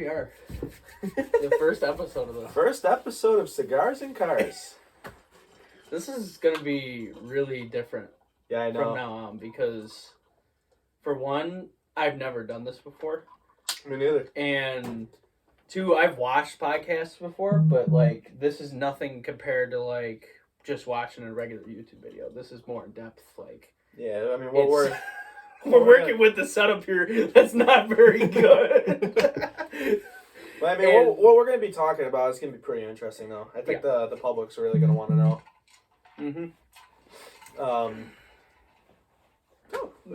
we are. The first episode of this. First episode of Cigars and Cars. This is going to be really different Yeah, I know. from now on because, for one, I've never done this before. Me neither. And two, I've watched podcasts before, but, like, this is nothing compared to, like, just watching a regular YouTube video. This is more in depth, like... Yeah, I mean, we're working with the setup here that's not very good. Well, I mean, what we're going to be talking about is going to be pretty interesting, though. I think the public's really going to want to know. Mm-hmm.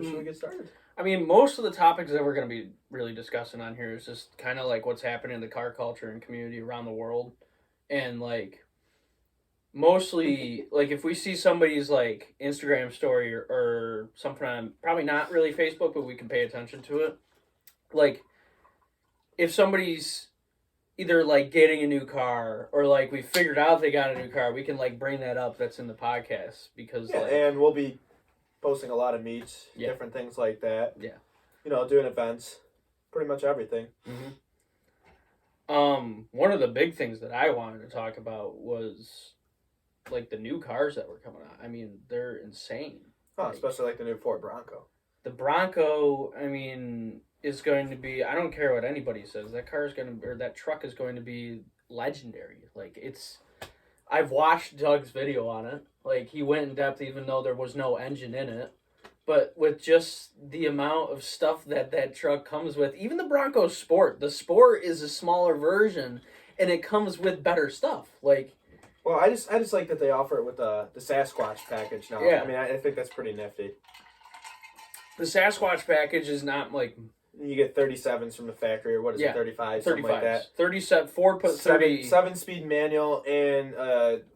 Should we get started? I mean, most of the topics that we're going to be really discussing on here is just kind of like what's happening in the car culture and community around the world. And, like, mostly, like, if we see somebody's, like, Instagram story or something on, probably not really Facebook, but we can pay attention to it. Like, if somebody's either, like, getting a new car or, like, we figured out they got a new car, we can, like, bring that up that's in the podcast because, yeah, like... and we'll be posting a lot of meets, Yeah. different things like that. Yeah. You know, doing events, pretty much everything. Mm-hmm. One of the big things that I wanted to talk about was... like the new cars that were coming out. I mean, they're insane. Oh, especially like the new Ford Bronco. The Bronco, I mean, is going to be, I don't care what anybody says, that car is going to, or that truck is going to be legendary. Like, it's, I've watched Doug's video on it. Like, he went in depth even though there was no engine in it. But with just the amount of stuff that truck comes with, even the Bronco Sport, the Sport is a smaller version and it comes with better stuff. Like, well, I just like that they offer it with the Sasquatch package now. Yeah. I mean, I think that's pretty nifty. the Sasquatch package is not like... You get 37s from the factory, or what is it, 35, something like that. 37, Ford put 30... 7-speed manual and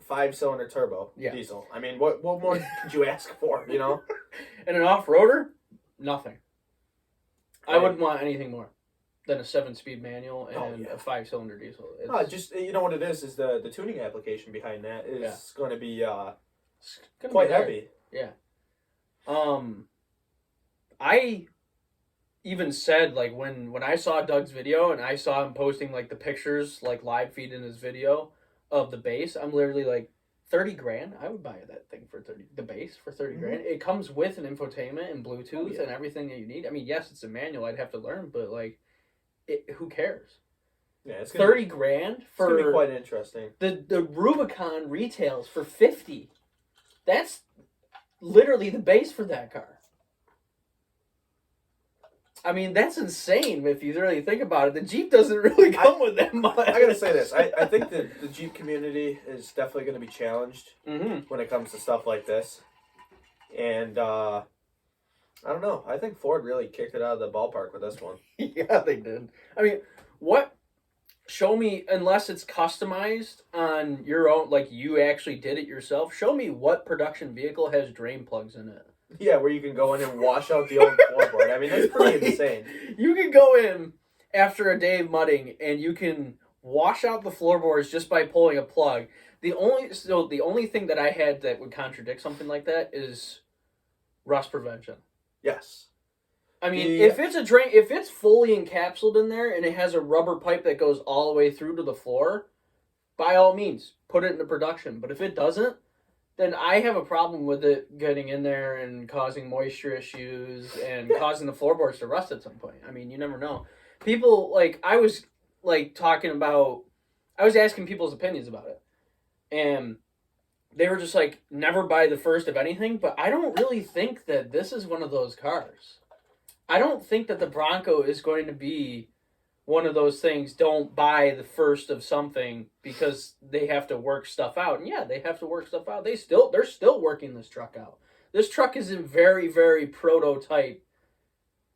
5-cylinder turbo diesel. I mean, what more could you ask for, you know? And an off-roader? Nothing. I Right. wouldn't want anything more than a 7-speed manual and a 5-cylinder diesel. It's Just, you know what it is the tuning application behind that is going to be it's gonna quite be there. heavy. Yeah. I even said, like, when I saw Doug's video and I saw him posting, like, the pictures, like, live feed in his video of the base, I'm literally like, 30 grand? I would buy that thing for 30, the base for 30 grand. It comes with an infotainment and Bluetooth and everything that you need. I mean, yes, it's a manual, I'd have to learn, but, like, who cares? Yeah, it's 30 grand for... It's going to be quite interesting. The Rubicon retails for 50. That's literally the base for that car. I mean, that's insane if you really think about it. The Jeep doesn't really come with that much. I gotta say this. I think that the Jeep community is definitely going to be challenged when it comes to stuff like this. And I don't know. I think Ford really kicked it out of the ballpark with this one. Yeah, they did. I mean, what... Show me, unless it's customized on your own, like you actually did it yourself, show me what production vehicle has drain plugs in it. Yeah, where you can go in and wash out the old floorboard. I mean, that's pretty insane. You can go in after a day of mudding and you can wash out the floorboards just by pulling a plug. The only thing that I had that would contradict something like that is rust prevention. Yes. I mean, if it's fully encapsulated in there and it has a rubber pipe that goes all the way through to the floor, by all means, put it into production. But if it doesn't, then I have a problem with it getting in there and causing moisture issues and causing the floorboards to rust at some point. I mean, you never know. People, like, I was asking people's opinions about it. And they were just like, never buy the first of anything. But I don't really think that this is one of those cars. I don't think that the Bronco is going to be one of those things, don't buy the first of something because they have to work stuff out. And yeah, they have to work stuff out. They're still working this truck out. This truck is in very, very prototype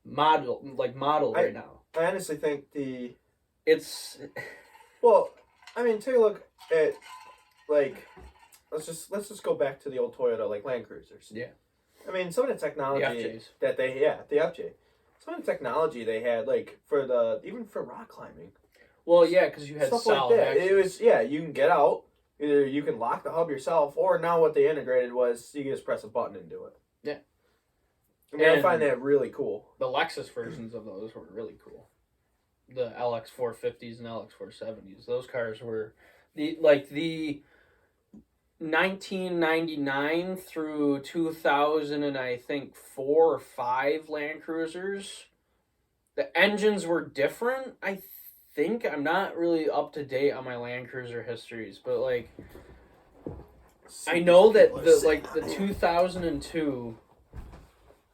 model right now. I honestly think well, I mean, take a look at, like, let's just go back to the old Toyota, like, Land Cruisers. Yeah. I mean, some of the technology the FJ. Some of the technology they had, like, even for rock climbing. Well, yeah, because you had stuff solid like that. axles. It was, you can get out. Either you can lock the hub yourself, or now what they integrated was you can just press a button and do it. Yeah. I mean, I find that really cool. The Lexus versions of those were really cool. the LX 450s and LX 470s. Those cars were the 1999 through 2000 and I think 4 or 5 Land Cruisers. The engines were different. I think I'm not really up to date on my Land Cruiser histories, but like I know that the 2002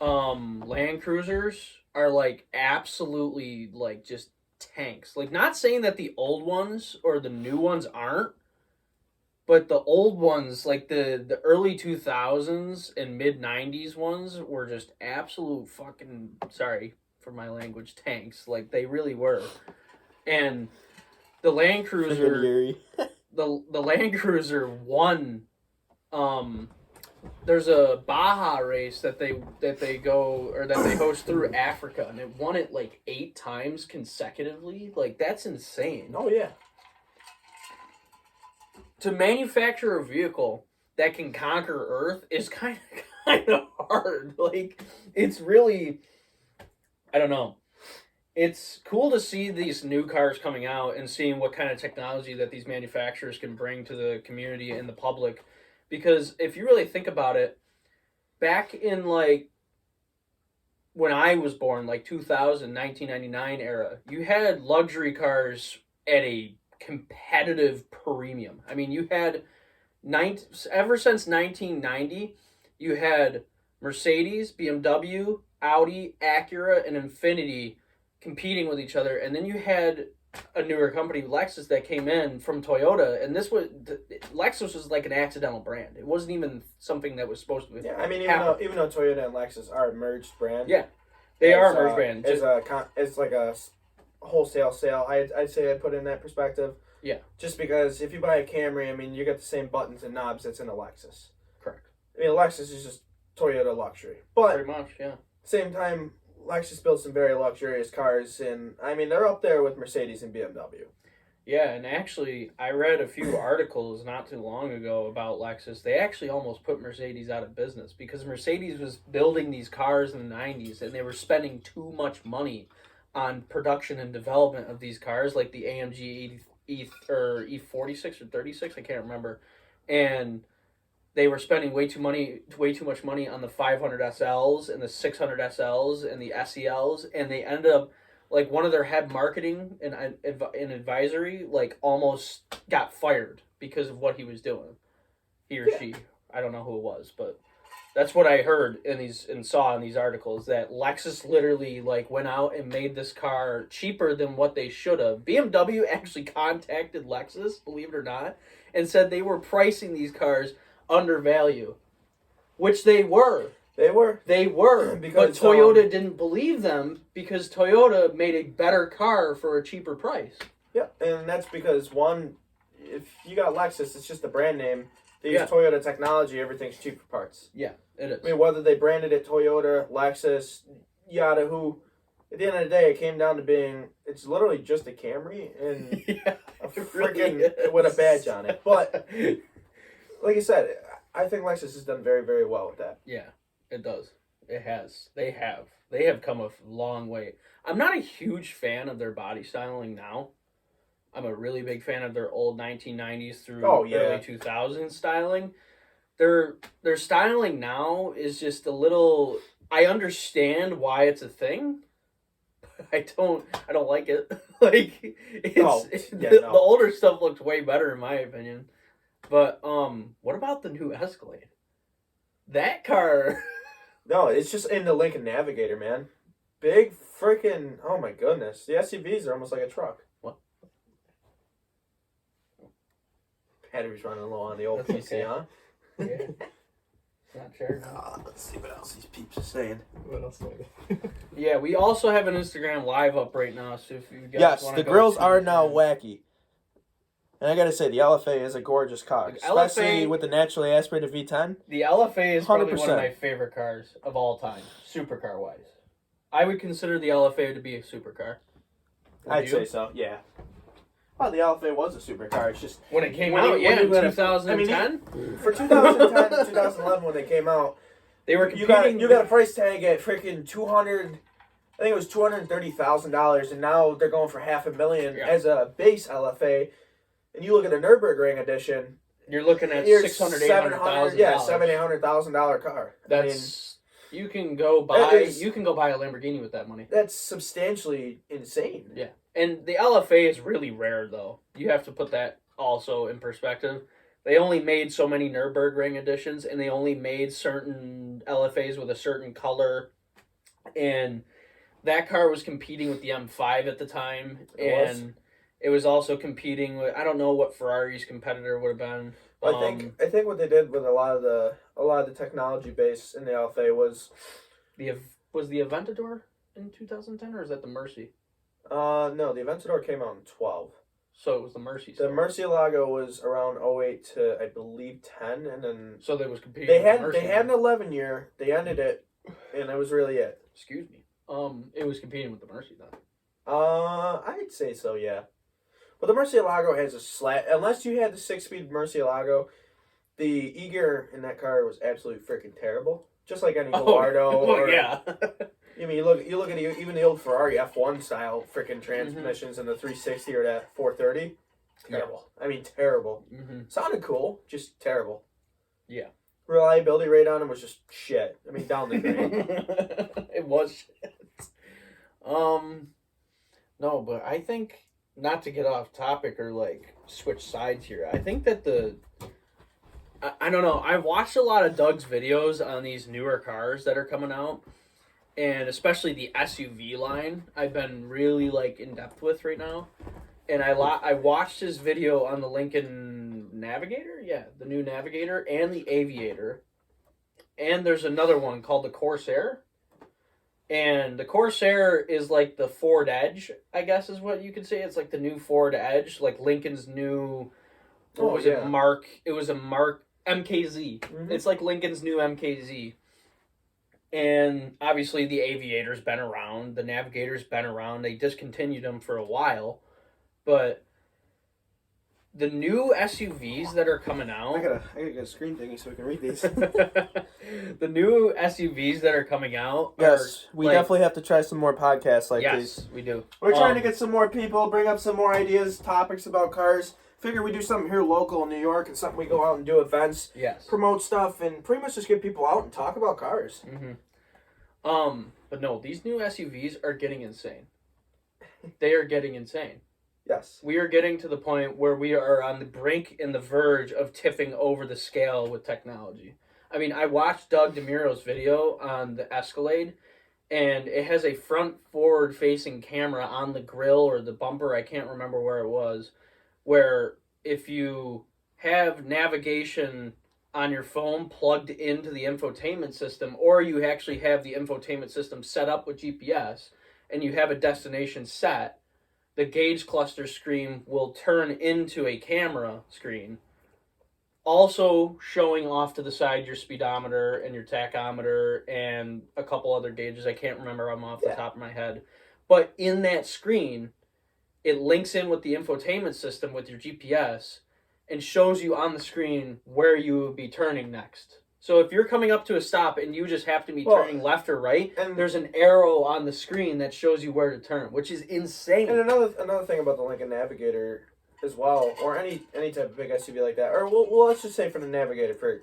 Land Cruisers are like absolutely like just tanks. Like, not saying that the old ones or the new ones aren't, but the old ones, like the early 2000s and mid 90s ones, were just absolute fucking, sorry for my language, tanks. Like, they really were. And the Land Cruiser the Land Cruiser won. There's a Baja race that they host through Africa, and it won it like 8 times consecutively. Like, that's insane. Oh yeah. To manufacture a vehicle that can conquer Earth is kind of hard. Like, it's really, I don't know. It's cool to see these new cars coming out and seeing what kind of technology that these manufacturers can bring to the community and the public. Because if you really think about it, back in like when I was born, like 2000, 1999 era, you had luxury cars at a competitive premium. I mean, you had ever since 1990, you had Mercedes, BMW, Audi, Acura, and Infiniti competing with each other, and then you had a newer company, Lexus, that came in from Toyota, and Lexus was like an accidental brand. It wasn't even something that was supposed to be. Yeah, I mean, even though Toyota and Lexus are a merged brand. Yeah, they are a merged brand. It's like a wholesale sale. I'd say I put in that perspective. Yeah. Just because if you buy a Camry, I mean, you get the same buttons and knobs that's in a Lexus. Correct. I mean, a Lexus is just Toyota luxury. But pretty much, yeah. Same time, Lexus builds some very luxurious cars, and I mean, they're up there with Mercedes and BMW. Yeah, and actually, I read a few articles not too long ago about Lexus. They actually almost put Mercedes out of business because Mercedes was building these cars in the 90s, and they were spending too much money on production and development of these cars, like the AMG E46 or 36, I can't remember. And they were spending way too much money on the 500 SLs and the 600 SLs and the SELs, and they ended up, like, one of their head marketing and advisory, like, almost got fired because of what he was doing. He or she, I don't know who it was, but that's what I heard and saw in these articles, that Lexus literally, like, went out and made this car cheaper than what they should have. BMW actually contacted Lexus, believe it or not, and said they were pricing these cars under value, which they were. They were. Because, but Toyota didn't believe them because Toyota made a better car for a cheaper price. Yeah, and that's because, one, if you got Lexus, it's just a brand name. They use Toyota technology, everything's cheaper parts. Yeah, it is. I mean, whether they branded it Toyota, Lexus, yada who, at the end of the day, it came down to being, it's literally just a Camry and a freaking, with a badge on it. But, like I said, I think Lexus has done very, very well with that. Yeah, it does. It has. They have come a long way. I'm not a huge fan of their body styling now. I'm a really big fan of their old 1990s through early 2000s styling. Their styling now is just a little. I understand why it's a thing. But I don't like it. Like the older stuff looks way better in my opinion. But what about the new Escalade? That car. No, it's just in the Lincoln Navigator, man. Big freaking. Oh my goodness, the SUVs are almost like a truck. Battery's running low on the old PC, okay. Huh? Yeah. Not sure. Let's see what else these peeps are saying. What else? Yeah, we also have an Instagram live up right now, so if you guys the grills are now wacky. And I gotta say, the LFA is a gorgeous car, especially with the naturally aspirated V10. The LFA is probably 100%. One of my favorite cars of all time, supercar-wise. I would consider the LFA to be a supercar. I'd say so, yeah. Well, the LFA was a supercar. It's just when it came out, in 2010. I mean, for 2010, 2011, when they came out, they were competing. You got a price tag at freaking $200 I think it was $230,000, and now they're going for $500,000 Yeah. as a base LFA. And you look at the Nürburgring edition, You're looking at you're $600,000, $800,000. yeah, $700,000-$800,000 car. That's you can go buy a Lamborghini with that money. That's substantially insane. Yeah, and the LFA is really rare though. You have to put that also in perspective. They only made so many Nürburgring editions, and they only made certain LFAs with a certain color, and that car was competing with the M5 at the time, it was also competing with, I don't know what Ferrari's competitor would have been. I think what they did with a lot of the technology base in the LFA was the Aventador in 2010, or is that the Mercy? No, the Aventador came out in 12. So it was the Mercy. The Murcielago was around 08 to I believe 10, and then so they was competing. They had an 11-year. They ended it, and that was really it. Excuse me. It was competing with the Mercy then. I'd say so, yeah. But the Murcielago has a slat. Unless you had the 6-speed Murcielago, the E-gear in that car was absolutely freaking terrible. Just like any Gallardo. Yeah. I mean, you look at even the old Ferrari F1 style freaking transmissions in the 360 or that 430. Terrible. Yeah. I mean, terrible. Mm-hmm. Sounded cool, just terrible. Yeah. Reliability rate on them was just shit. I mean, down the drain. It was shit. No, but I think, not to get off topic or like switch sides here, I think that I don't know, I've watched a lot of Doug's videos on these newer cars that are coming out, and especially the SUV line I've been really like in depth with right now. And I watched his video on the Lincoln Navigator, the new Navigator, and the Aviator. And there's another one called the Corsair. And the Corsair is like the Ford Edge, I guess is what you could say. It's like the new Ford Edge, like Lincoln's new, Mark? It was a Mark MKZ. Mm-hmm. It's like Lincoln's new MKZ. And obviously the Aviator's been around. The Navigator's been around. They discontinued them for a while. But the new SUVs that are coming out... I gotta get a screen thingy so we can read these. The new SUVs that are coming out... Yes, we definitely have to try some more podcasts like these. Yes, we do. We're trying to get some more people, bring up some more ideas, topics about cars. Figure we do something here local in New York and something we go out and do events. Yes. Promote stuff and pretty much just get people out and talk about cars. Mm-hmm. But no, these new SUVs are getting insane. They are getting insane. Yes. We are getting to the point where we are on the brink and the verge of tipping over the scale with technology. I mean, I watched Doug DeMuro's video on the Escalade, and it has a front forward-facing camera on the grill or the bumper, I can't remember where it was, where if you have navigation on your phone plugged into the infotainment system, or you actually have the infotainment system set up with GPS, and you have a destination set, the gauge cluster screen will turn into a camera screen, also showing off to the side your speedometer and your tachometer and a couple other gauges. I can't remember them off the top of my head. But in that screen, it links in with the infotainment system with your GPS and shows you on the screen where you will be turning next. So if you're coming up to a stop and you just have to be turning left or right, and there's an arrow on the screen that shows you where to turn, which is insane. And another thing about the Lincoln Navigator as well, or any type of big SUV like that, or well let's just say for the Navigator for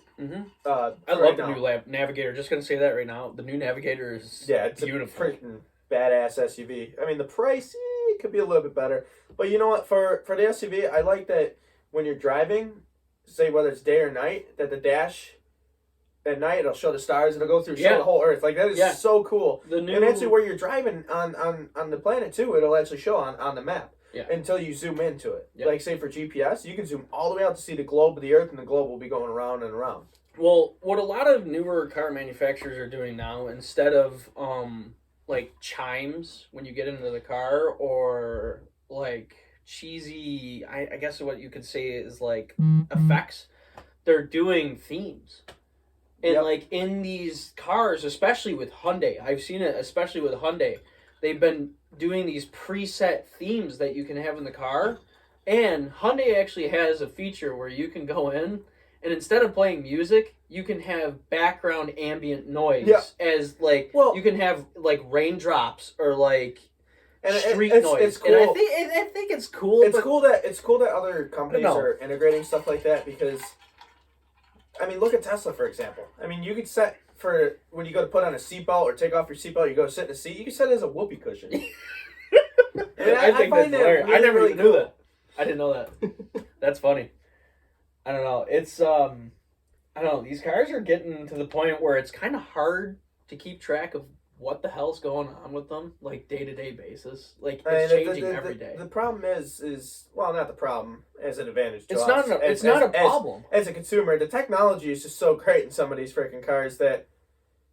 I love the new Navigator. Just gonna say that right now. The new Navigator is it's beautiful, a freaking badass SUV. I mean the price could be a little bit better, but you know what? For the SUV, I like that when you're driving, say whether it's day or night, that the dash. At night, it'll show the stars. It'll go through, show the whole Earth. Like, that is so cool. And actually, where you're driving on the planet, too, it'll actually show on the map until you zoom into it. Yeah. Like, say, for GPS, you can zoom all the way out to see the globe of the Earth, and the globe will be going around and around. Well, what a lot of newer car manufacturers are doing now, instead of, like, chimes when you get into the car, or, like, cheesy, I guess what you could say is, like, effects, they're doing themes. And, like, in these cars, especially with Hyundai, I've seen it especially with Hyundai, they've been doing these preset themes that you can have in the car. And Hyundai actually has a feature where you can go in and instead of playing music, you can have background ambient noise as like you can have like raindrops or like street noise. It's cool. And I think it's cool. It's cool that other companies are integrating stuff like that because, I mean, look at Tesla for example. I mean, you could set for when you go to put on a seatbelt or take off your seatbelt, you go sit in a seat. You can set it as a whoopee cushion. I think that's hilarious. Really, I never even knew that. I didn't know that. That's funny. I don't know. It's I don't know. These cars are getting to the point where it's kind of hard to keep track of what the hell's going on with them, like day-to-day basis. Like it's changing every day. The problem is well, not the problem as an advantage to it's us. It's not a problem as a consumer. The technology is just so great in some of these freaking cars that,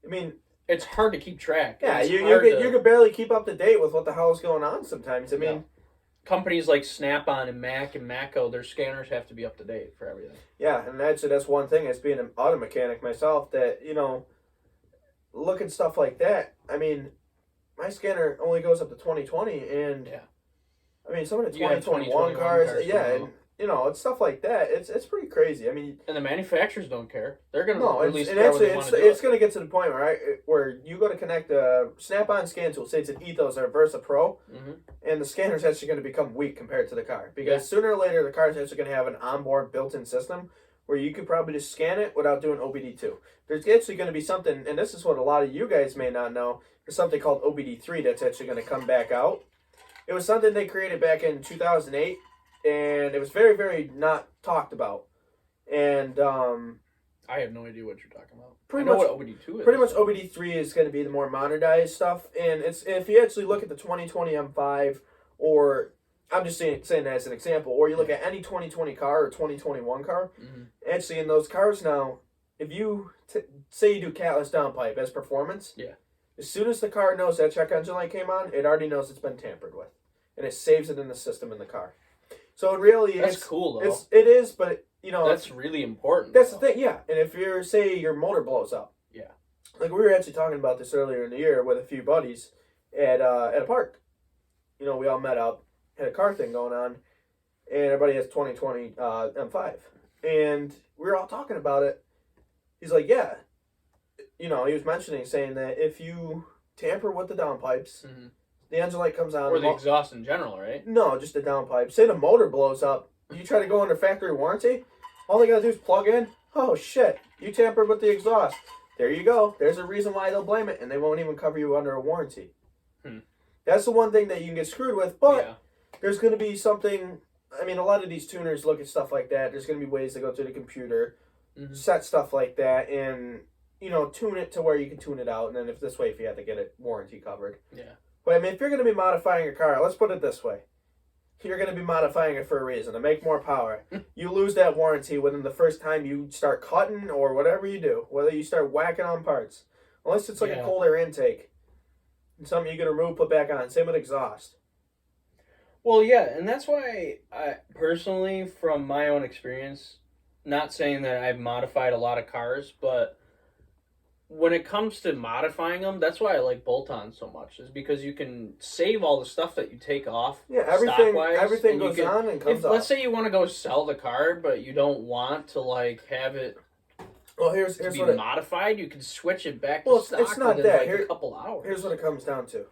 I mean, it's hard to keep track. Yeah, you could barely keep up to date with what the hell is going on sometimes. I mean, companies like Snap-on and Mac and Matco, their scanners have to be up to date for everything. Yeah, and that's one thing as being an auto mechanic myself that, you know, look at stuff like that. I mean, my scanner only goes up to 2020, and I mean some of the 2021 cars, and you know, it's stuff like that. It's pretty crazy. I mean, and the manufacturers don't care. They're gonna release actually it's gonna get to the point where you go to connect a Snap-on scan tool, say it's an Ethos or a Versa Pro, and the scanner's actually going to become weak compared to the car because sooner or later the car's actually going to have an onboard built-in system where you could probably just scan it without doing OBD2. There's actually going to be something, and this is what a lot of you guys may not know, there's something called OBD3 that's actually going to come back out. It was something they created back in 2008, and it was very, very not talked about. And I have no idea what you're talking about. I know what OBD2 is. Pretty much OBD3 is going to be the more modernized stuff, and it's if you actually look at the 2020 M5, or I'm just saying that as an example, or you look at any 2020 car or 2021 car, actually in those cars now, if you say you do catless downpipe as performance, as soon as the car knows that check engine light came on, it already knows it's been tampered with, and it saves it in the system in the car. So it really that's cool though. It is, but you know that's really important. That's the thing, yeah. And if say your motor blows up, like we were actually talking about this earlier in the year with a few buddies at a park. You know, we all met up, had a car thing going on, and everybody has 2020 M5, and we were all talking about it. He's like, yeah, you know, he was saying that if you tamper with the downpipes, the engine light comes on, or the exhaust in general, right? No, just the downpipe. Say the motor blows up, you try to go under factory warranty. All they gotta do is plug in. Oh shit, you tampered with the exhaust. There you go. There's a reason why they'll blame it, and they won't even cover you under a warranty. That's the one thing that you can get screwed with, but there's going to be something. I mean, a lot of these tuners look at stuff like that. There's going to be ways to go to the computer, set stuff like that, and you know, tune it to where you can tune it out. And then if you have to get it warranty covered. Yeah. But I mean, if you're going to be modifying your car, let's put it this way. You're going to be modifying it for a reason, to make more power. You lose that warranty within the first time you start cutting or whatever you do, whether you start whacking on parts. Unless it's like a cold air intake. And something you can remove, put back on. Same with exhaust. Well, yeah, and that's why I personally, from my own experience, not saying that I've modified a lot of cars, but when it comes to modifying them, that's why I like bolt-ons so much, is because you can save all the stuff that you take off. Yeah, everything goes on and comes off. Let's say you want to go sell the car, but you don't want to like have it here's to be what modified. You can switch it back to stock it's not within that. like a couple hours. Here's what it comes down to.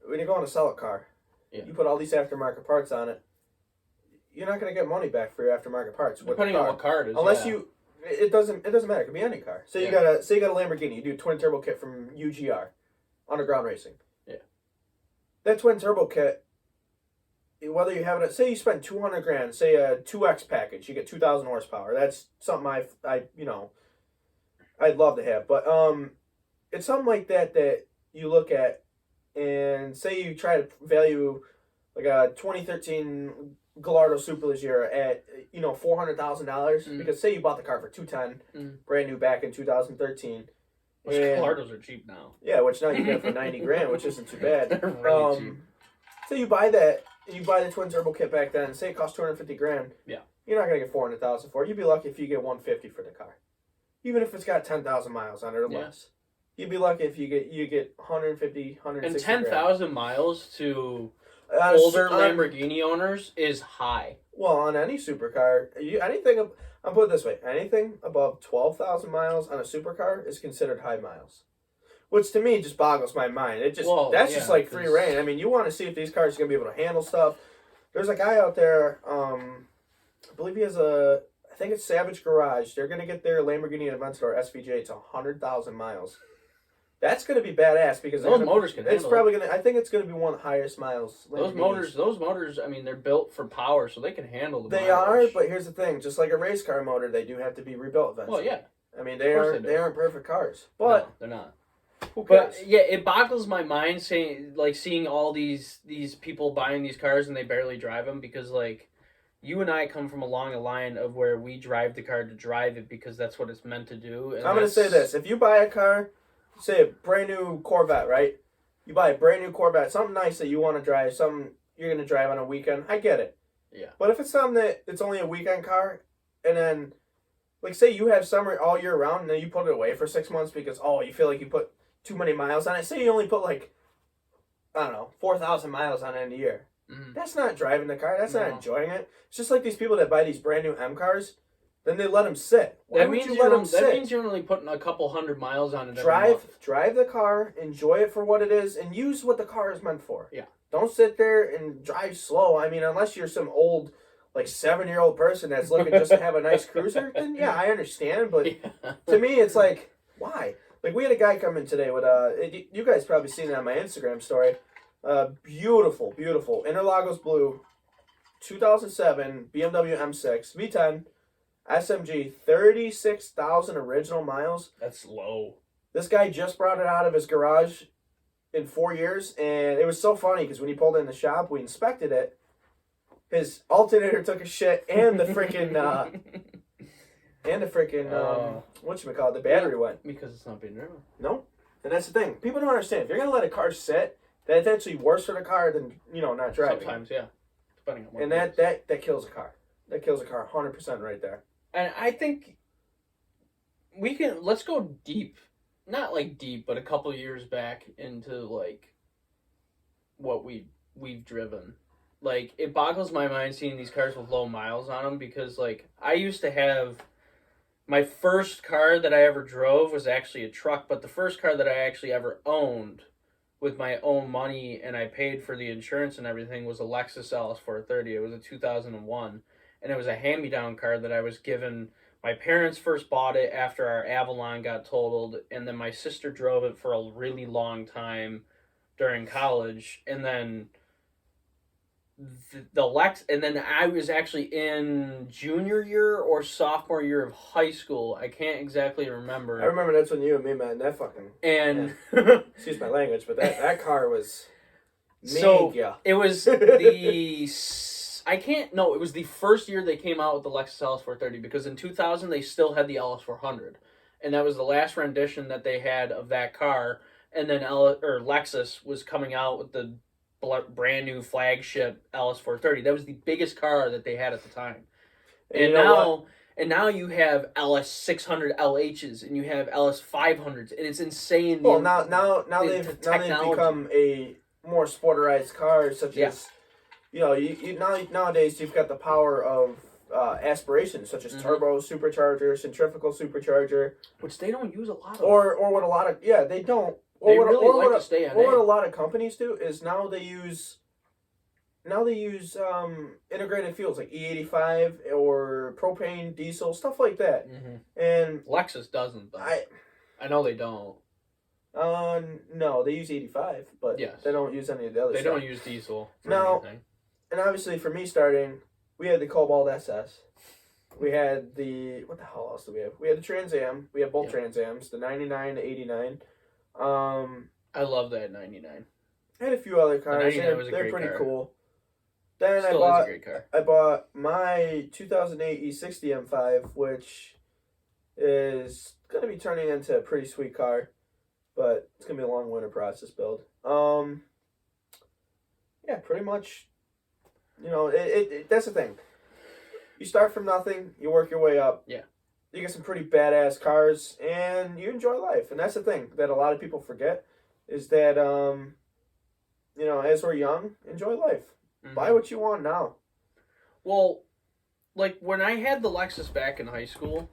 When you're going to sell a car, you put all these aftermarket parts on it, you're not going to get money back for your aftermarket parts. Depending on what car it is. Unless it doesn't matter. It could be any car. Say you got a Lamborghini, you do a twin turbo kit from UGR, Underground Racing. Yeah. That twin turbo kit, whether you have it, say you spend $200,000, say a 2X package, you get 2,000 horsepower. That's something I'd love to have. But it's something like that you look at, and say you try to value like a 2013 Gallardo Superleggera at $400,000 because say you bought the car for $210, brand new back in 2013. Which Gallardos are cheap now. Yeah, which now you get for $90,000, which isn't too bad. They're really cheap. So you buy that, you buy the twin turbo kit back then. Say it costs $250,000. Yeah, you're not gonna get $400,000 for it. You'd be lucky if you get $150 for the car, even if it's got 10,000 miles on it or less. You'd be lucky if you get 150, 160. And 10,000 miles to older Lamborghini owners is high. Well, on any supercar, I'm put it this way: anything above 12,000 miles on a supercar is considered high miles, which to me just boggles my mind. That's just like free reign. I mean, you want to see if these cars are gonna be able to handle stuff. There's a guy out there. I believe he has I think it's Savage Garage. They're gonna get their Lamborghini Aventador SVJ to 100,000 miles. That's gonna be badass because those motors can. It's probably gonna. I think it's gonna be one of the highest miles. Those motors. I mean, they're built for power, so they can handle the. They mileage. are, but here's the thing: just like a race car motor, they do have to be rebuilt eventually. Well, yeah. I mean, they aren't perfect cars, but no, they're not. Who cares? But yeah, it boggles my mind seeing all these people buying these cars and they barely drive them because like you and I come from along a line of where we drive the car to drive it because that's what it's meant to do. And I'm gonna say this: if you buy a car, say a brand new Corvette, right? You buy a brand new Corvette, something nice that you want to drive, something you're gonna drive on a weekend. I get it. Yeah. But if it's something that it's only a weekend car, and then like say you have summer all year round, and then you put it away for 6 months because you feel like you put too many miles on it. Say you only put like, I don't know, 4,000 miles on it in a year. Mm-hmm. That's not driving the car. That's not enjoying it. It's just like these people that buy these brand new M cars, then they let them sit. Why would you let them sit? That means you're only putting a couple hundred miles on it. Drive the car, enjoy it for what it is, and use what the car is meant for. Yeah. Don't sit there and drive slow. I mean, unless you're some old, like 7-year-old person that's looking just to have a nice cruiser, then yeah, I understand. But to me, it's like, why? Like we had a guy come in today with you guys probably seen it on my Instagram story. Beautiful Interlagos blue, 2007 BMW M6 V10 SMG, 36,000 original miles. That's low. This guy just brought it out of his garage in 4 years, and it was so funny because when he pulled it in the shop, we inspected it. His alternator took a shit, and the freaking whatchamacallit, the battery went. Because it's not being driven. No. And that's the thing. People don't understand. If you're going to let a car sit, that's actually worse for the car than, not driving. Sometimes, yeah. Depending on what and that kills a car. That kills a car 100% right there. And I think let's go deep. Not like deep, but a couple years back into like what we've driven. Like, it boggles my mind seeing these cars with low miles on them because, like, I used to have... My first car that I ever drove was actually a truck, but the first car that I actually ever owned with my own money and I paid for the insurance and everything was a Lexus LS430. It was a 2001, and it was a hand-me-down car that I was given... My parents first bought it after our Avalon got totaled, and then my sister drove it for a really long time during college, and then... and then I was actually in junior year or sophomore year of high school. I can't exactly remember. I remember that's when you and me met in that fucking... And... Yeah. Excuse my language, but that car was... So, mega. It was the... it was the first year they came out with the Lexus LS430 because in 2000 they still had the LS400. And that was the last rendition that they had of that car. And then Lexus was coming out with the brand new flagship LS430. That was the biggest car that they had at the time. And now you have LS600 LHs and you have LS500s, and it's insane. Well, now they've become a more sporterized car, such as nowadays you've got the power of aspiration, such as turbo supercharger, centrifugal supercharger, which they don't use a lot of. Or what a lot of they don't. They really like to stay on. What a lot of companies do is now they use integrated fuels like E85 or propane, diesel, stuff like that. Mm-hmm. And Lexus doesn't. Though. I know they don't. No, they use 85, but yes. They don't use any of the other stuff. They don't use diesel for anything. And obviously for me starting, we had the Cobalt SS. We had what the hell else do we have? We had the Trans Am. We had both Trans Ams, the 99, the 89. I love that 99. I had a few other cars. They're pretty cool. Then I bought my 2008 E60 M5, which is going to be turning into a pretty sweet car, but it's going to be a long winter process build. Yeah, pretty much, that's the thing. You start from nothing, you work your way up. Yeah. You get some pretty badass cars, and you enjoy life. And that's the thing that a lot of people forget, is that, as we're young, enjoy life. Mm-hmm. Buy what you want now. Well, like when I had the Lexus back in high school,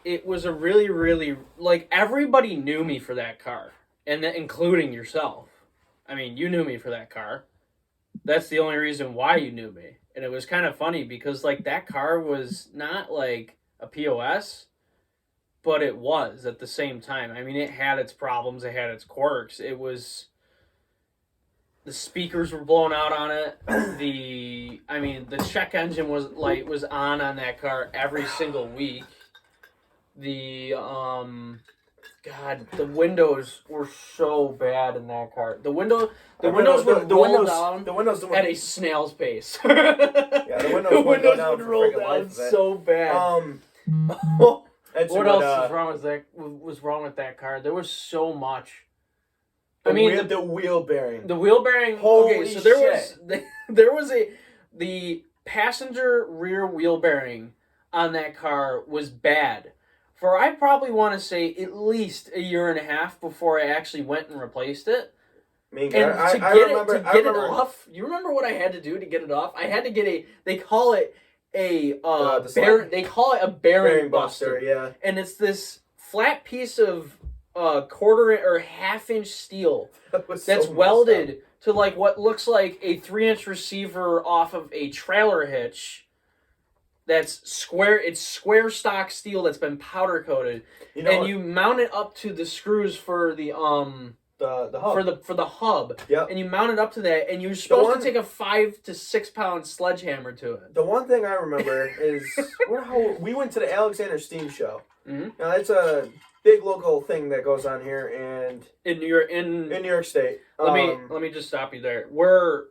it was a really, really, like, everybody knew me for that car, and including yourself. I mean, you knew me for that car. That's the only reason why you knew me. And it was kind of funny because, like, that car was not, like, a POS, but it was at the same time. I mean, it had its problems. It had its quirks. It was... The speakers were blown out on it. The check engine was on that car every single week. The windows were so bad in that car. The windows would roll down. The windows at a snail's pace. Yeah, the windows would roll down so bad. What else was wrong with that car? There was so much. The wheel bearing. The wheel bearing. Holy so there was the passenger rear wheel bearing on that car was bad. For I probably want to say at least a year and a half before I actually went and replaced it. I remember it off. You remember what I had to do to get it off? I had to get they call it a bearing buster. Yeah. And it's this flat piece of quarter or half-inch steel that's welded to like what looks like a 3-inch receiver off of a trailer hitch. That's square. It's square stock steel that's been powder coated, you mount it up to the screws for the hub. for the hub. Yep. And you mount it up to that, and you're supposed to take a 5 to 6 pound sledgehammer to it. The one thing I remember is we went to the Alexander Steam Show. Mm-hmm. Now it's a big local thing that goes on here, and in New York State. Let me just stop you there. We're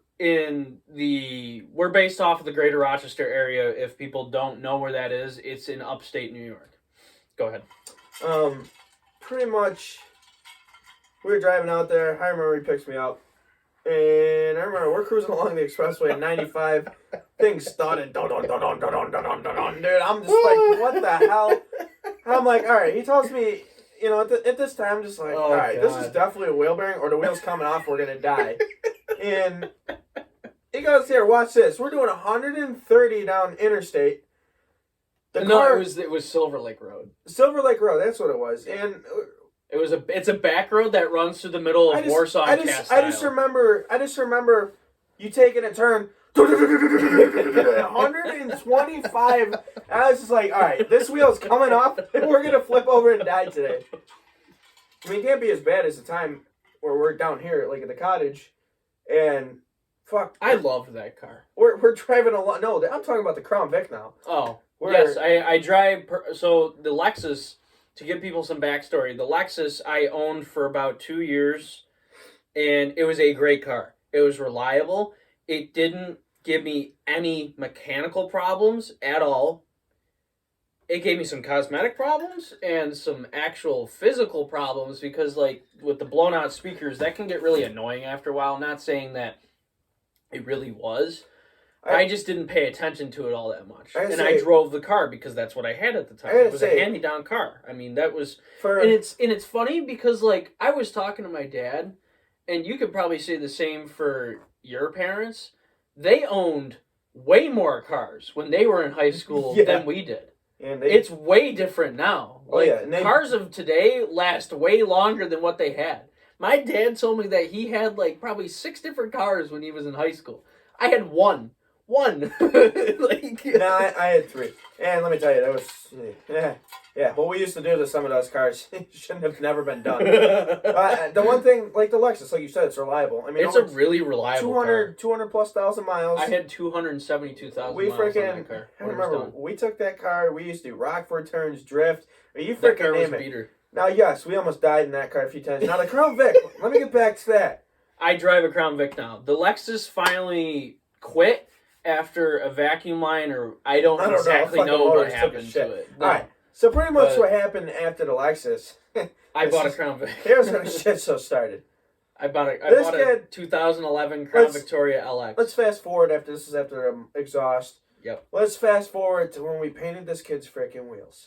based off of the Greater Rochester area. If people don't know where that is, it's in upstate New York. Go ahead. Pretty much, we were driving out there. I remember he picks me up, and I remember we're cruising along the expressway at 95. Things started. Dun, dun, dun, dun, dun, dun, dun, dun, dun. Dude, I'm just like, what the hell? I'm like, all right. He tells me, at this time, I'm just like, all right, God. This is definitely a wheel bearing, or the wheel's coming off. We're gonna die. And he goes, here, watch this. We're doing 130 down interstate. It was Silver Lake Road. Silver Lake Road, that's what it was. And it's a back road that runs through the middle of Warsaw and Castile. I just remember you taking a turn 125. I was just like, all right, this wheel's coming off and we're gonna flip over and die today. I mean, it can't be as bad as the time where we're down here, like at the cottage, and fuck. I loved that car. We're driving a lot. No, I'm talking about the Crown Vic now. Oh, yes, I drive. So the Lexus, to give people some backstory, the Lexus I owned for about 2 years, and it was a great car. It was reliable. It didn't give me any mechanical problems at all. It gave me some cosmetic problems and some actual physical problems because, like, with the blown out speakers, that can get really annoying after a while. I'm not saying that it really was. I just didn't pay attention to it all that much. I drove the car because that's what I had at the time. It was a hand-me-down car. I mean, that was... And it's funny because, like, I was talking to my dad, and you could probably say the same for your parents. They owned way more cars when they were in high school than we did. And it's way different now. Cars of today last way longer than what they had. My dad told me that he had like probably 6 different cars when he was in high school. I had one. No, I had 3. And let me tell you, that was what we used to do to some of those cars shouldn't have never been done. The one thing, like the Lexus, like you said, it's reliable. I mean, it's a really reliable car. 200 plus thousand miles. I had 272,000 miles on that car. I remember we took that car. We used to do Rockford turns, drift. You that car freaking was a beater. Now, yes, we almost died in that car a few times. Now the Crown Vic. Let me get back to that. I drive a Crown Vic now. The Lexus finally quit after a vacuum line, or I don't exactly know what happened to it. No. All right. So pretty much what happened after the Lexus. I bought a Crown Vic. Here's how the shit show started. I bought a 2011 Crown Victoria LX. Let's fast forward after exhaust. Yep. Let's fast forward to when we painted this kid's freaking wheels.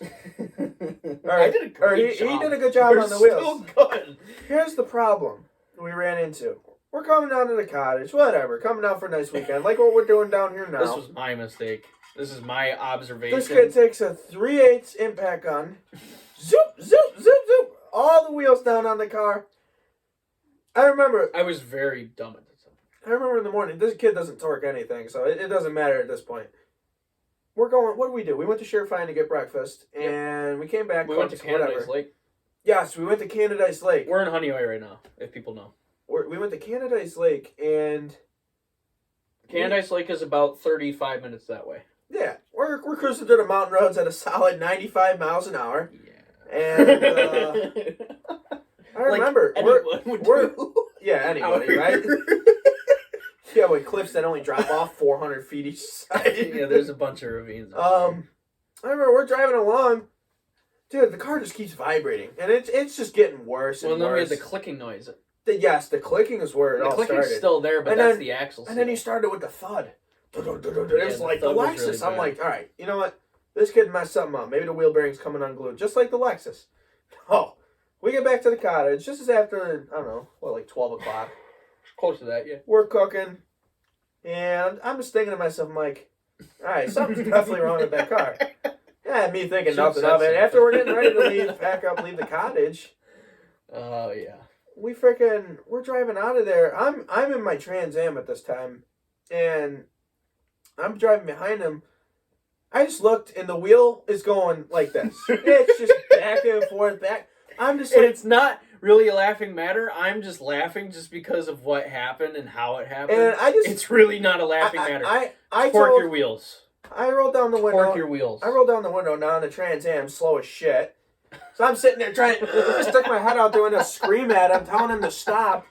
I did a great job. He did a good job on the wheels. Still good. Here's the problem we ran into. we're coming down to the cottage, whatever, coming down for a nice weekend, like what we're doing down here now. This was my mistake. This is my observation. This kid takes a 3/8 impact gun, zoop, zoop, zoop, zoop, all the wheels down on the car. I remember. I was very dumb at this time. I remember in the morning, this kid doesn't torque anything, so it doesn't matter at this point. We're going, what do? We went to Surefine to get breakfast, and we came back. We went to Canada's Lake. Yes, we went to Canadice Lake. We're in Honeyway right now, if people know. We went to Canadice Lake, and... Canadice Lake is about 35 minutes that way. Yeah, we're cruising through the mountain roads at a solid 95 miles an hour. Yeah. And I remember, we're yeah, anybody, right? Yeah, with cliffs that only drop off 400 feet each side. Yeah, there's a bunch of ravines. I remember we're driving along. Dude, the car just keeps vibrating, and it's just getting worse and worse. Well, then we had worse. the clicking noise. Yes, the clicking is where it all started. The clicking's still there, but that's the axle. And then he started with the thud. It was like the thud was Lexus. really I'm like, all right, you know what? This kid messed something up. Maybe the wheel bearing's coming unglued, just like the Lexus. Oh, we get back to the cottage just as after, I don't know, like 12 o'clock. Close to that, yeah. We're cooking, and I'm just thinking to myself, I'm like, all right, something's definitely wrong with that car. Yeah, me thinking nothing of it. After we're getting ready to leave, pack up, leave the cottage. Oh, yeah. We're driving out of there. I'm in my Trans Am at this time, and I'm driving behind him. I just looked, and the wheel is going like this. It's just back and forth, back. I'm just like, it's not really a laughing matter. I'm just laughing just because of what happened and how it happened. And it's really not a laughing matter. I Torque told, your wheels. I rolled down the window. Torque your wheels. I rolled down the window now on the Trans Am, slow as shit. So I'm sitting there trying to stick my head out the window, scream at him, telling him to stop.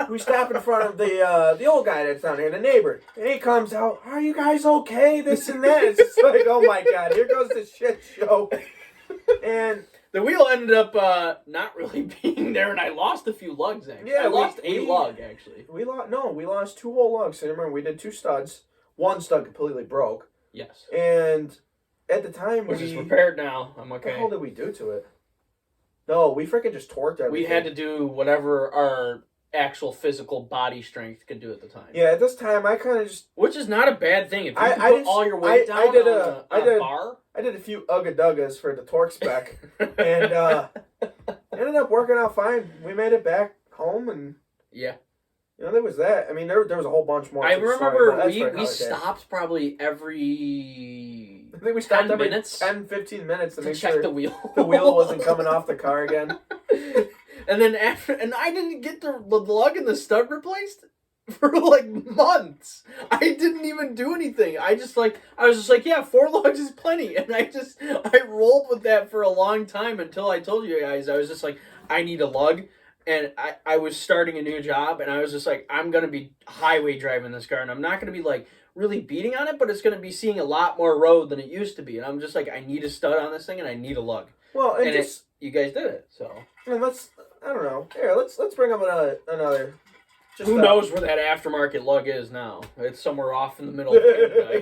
We stop in front of the old guy that's down here, the neighbor. And he comes out, are you guys okay? This and that. It's just like, oh my God, here goes the shit show. And the wheel ended up not really being there, and I lost a few lugs, actually. Yeah, I lost a lug, actually. We lost 2 whole lugs. So remember, we did 2 studs. 1 stud completely broke. Yes. And at the time, which is repaired now. I'm okay. What the hell did we do to it? No, we freaking just torqued everything. We had to do whatever our actual physical body strength could do at the time. Yeah, at this time, I kind of just... Which is not a bad thing. If you can put all your weight down on a bar... I did a few ugga-duggas for the torque spec, and ended up working out fine. We made it back home, and... Yeah. You know, there was that. I mean, there was a whole bunch more. I remember we stopped probably every... I think we stopped 10 every minutes 10, 15 minutes to make check sure the wheel. The wheel wasn't coming off the car again. And then I didn't get the lug and the stud replaced for like months. I didn't even do anything. I was just like, yeah, 4 lugs is plenty. And I rolled with that for a long time until I told you guys, I was just like, I need a lug. And I was starting a new job, and I was just like, I'm going to be highway driving this car, and I'm not going to be like really beating on it, but it's going to be seeing a lot more road than it used to be. And I'm just like, I need a stud on this thing, and I need a lug. Well, and you guys did it, so. And I don't know. Here, let's bring up another. Who knows where that aftermarket lug is now? It's somewhere off in the middle of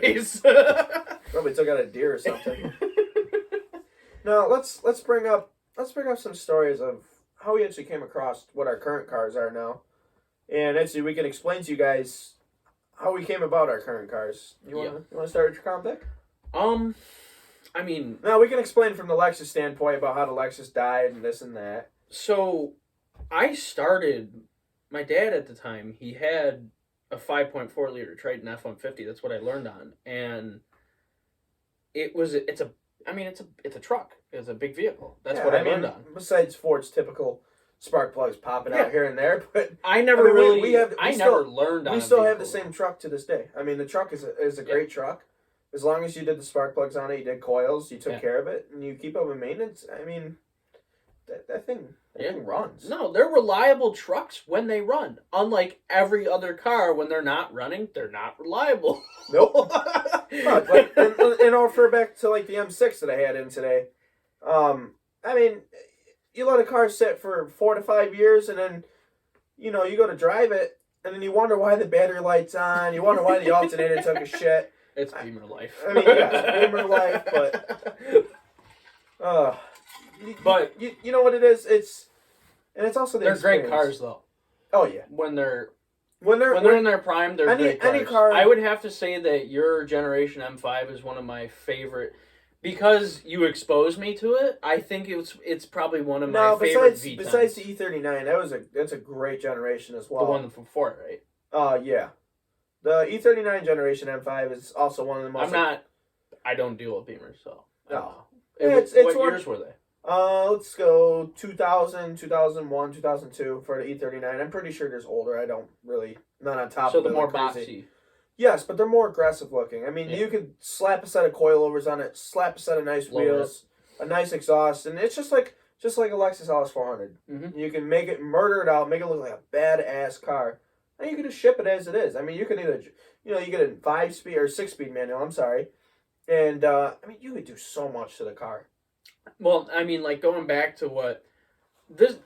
Canada. Probably took out a deer or something. No, let's bring up some stories of how we actually came across what our current cars are now. And actually, we can explain to you guys how we came about our current cars. You want to start with your comp pick? I mean... Now, we can explain from the Lexus standpoint about how the Lexus died and this and that. So, my dad at the time, he had a 5.4 liter Triton F-150. That's what I learned on. And it's a truck. It's a big vehicle. That's what I learned on. Besides Ford's typical spark plugs popping out here and there, but I never learned on. We still have the same truck to this day. I mean, the truck is a great truck. As long as you did the spark plugs on it, you did coils, you took care of it, and you keep up with maintenance. I mean, that thing runs. No, they're reliable trucks when they run. Unlike every other car, when they're not running, they're not reliable. Nope. And I'll refer back to like the M6 that I had in today. I mean, you let a car sit for 4 to 5 years, and then, you go to drive it, and then you wonder why the battery light's on. You wonder why the alternator took a shit. It's Beamer life. I mean, yeah, Beamer life, but you know what it is? It's also the They're experience. great cars, though. Oh yeah. When they're When they're in their prime, they're great cars. Any car. I would have to say that your generation M5 is one of my favorite because you exposed me to it. I think it's probably one of my favorite V10s. Besides the E39, that's a great generation as well. The one before it, right? Yeah. The E39 generation M5 is also one of the most. I don't deal with Beamers, so. No. What years were they? Let's go 2000, 2001, 2002 for the E39. I'm pretty sure there's older. I don't really, not on top so of it. So the more like crazy. boxy. Yes, but they're more aggressive looking. I mean, you could slap a set of coilovers on it, slap a set of nice wheels, a nice exhaust, and it's just like a Lexus LS400. Mm-hmm. You can murder it out, make it look like a badass car, and you can just ship it as it is. I mean, you can either, you get a 5-speed or 6-speed manual. I'm sorry, and I mean, you could do so much to the car. Well, I mean, like going back to what